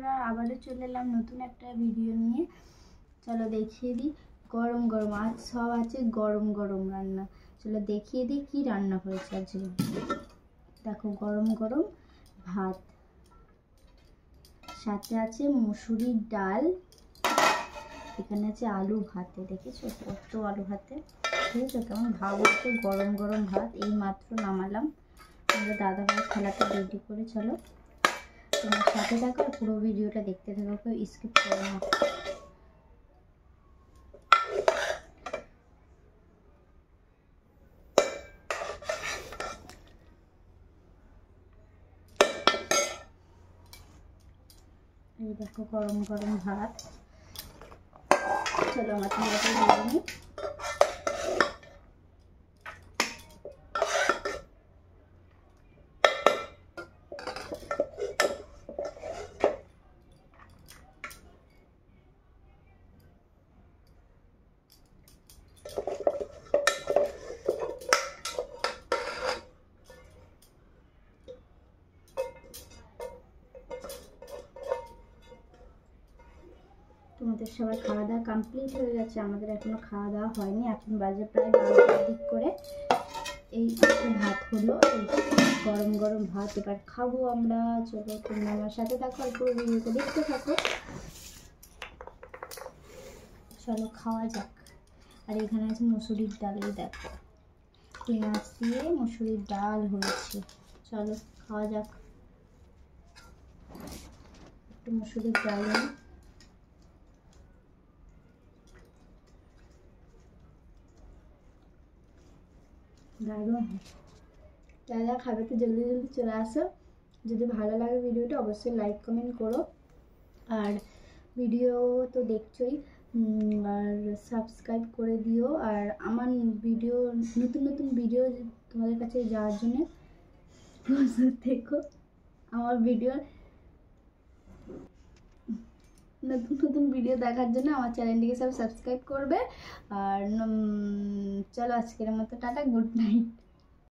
বন্ধুরা, আবারও চলে এলাম নতুন একটা ভিডিও নিয়ে। চলো দেখিয়ে দিই গরম গরম, আজ সব আছে গরম গরম রান্না। চলো দেখিয়ে দিই কি রান্না করেছে আজকে। দেখো গরম গরম ভাত, সাথে আছে মুসুরির ডাল, এখানে আছে আলু ভাতে। দেখেছো কত আলু ভাতে, ঠিক আছে? কেমন ভাব হচ্ছে গরম গরম ভাত, এই মাত্র নামালাম। আমরা দাদা ভাই খেলাটা রেডি করে। চলো তোমার সাথে থাকো আর পুরো ভিডিওটা দেখতে থাকো, কেউ স্কিপ করো না। এই দেখো গরম গরম ভাত। চলো আমার থালাটা দিয়ে নিই। তোমাদের সবার খাওয়া দাওয়া কমপ্লিট হয়ে গেছে, আমাদের এখনো খাওয়া দাওয়া হয়নি। এখন বাজে প্রায় 12টার দিক করে। এই ভাত হলো, এই গরম গরম ভাত এবার খাবো আমরা। চলো তোমরা আমার সাথে থাকো আর পুরো ভিডিওটা দেখতে থাকো। চলো খাওয়া যাক। আর এখানে আছে মুসুরির ডাল, এই দেখো পেঁয়াজ দিয়ে মুসুরির ডাল হয়েছে। চলো খাওয়া যাক। একটু মুসুরির ডাল নিই। দারুণ, যারা খাবে তো জলদি জলদি চলে আসো। যদি ভালো লাগে ভিডিওটা অবশ্যই লাইক কমেন্ট করো। আর ভিডিও তো দেখছোই, আর সাবস্ক্রাইব করে দিও। আর আমার ভিডিও নতুন নতুন ভিডিও তোমাদের কাছে যাওয়ার জন্য দেখো, আমার ভিডিও নতুন নতুন ভিডিও দেখার জন্য আমার চ্যানেলটিকে সব সাবস্ক্রাইব করবে। আর চলো আজকের মতো টাটা, গুড নাইট।